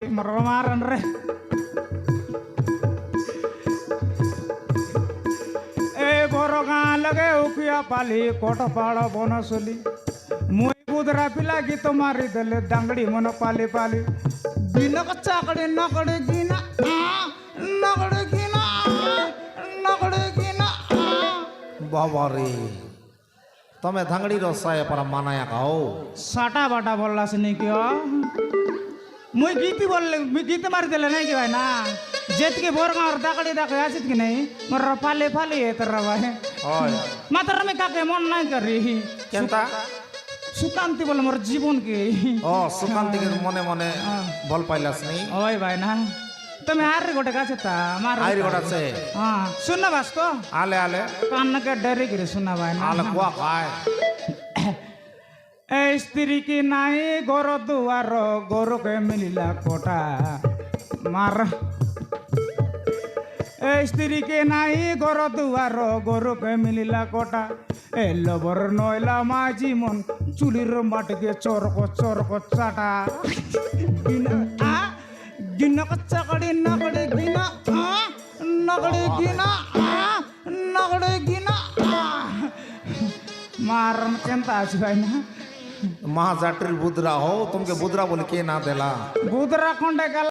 Maran re. Borongan lage ukia pali kota pala bonasoli. Mui budra pila gitu mari dale dangdi mono pali pali. Gina kacakade nakade gina, nakade gina, nakade gina. বাবারে তুমি ধাঙ্গড়ি রসায় পর মানায়া খাও साटा बाटा बोलला सुनी क्यों मुई गीती बोलले मुई गीत मार दिले नहीं कि भाई ना जेत के बोरगा और दाकड़ी दाके आसित कि नहीं मोर फाले फाले है तर भाई হয় मात्र में काके मन नहीं कर रही কেনতা सुकांति बोल मोर जीवन के ও সুকান্তিকের মনে মনে বল পাইলাস নি ओए भाई ना তুমি আর গোটে কাছে তা মার আইরি গড়াছে हां सुनना बस तो আলে আলে कान के डरे गिरे सुनना भाई ना আলে কোয়া খায় ए स्त्री की नाई गोरो दुआर गोरो के मिलिला कोटा मार ए स्त्री के नाई गोरो दुआर गोरो के मिलिला कोटा ए लबर नयला माजी मन चुलिर माट के चोरको चाटा गिना आ गिना कच्चा कड़ी नकड़ी गिना आ नकड़ी गिना आ नकड़ी गिना मारन केंता आछि भाई ना মা জাটির বুদরা হও তোমাকে বুদরা বলে কে না দেলা बुदरा कोंडे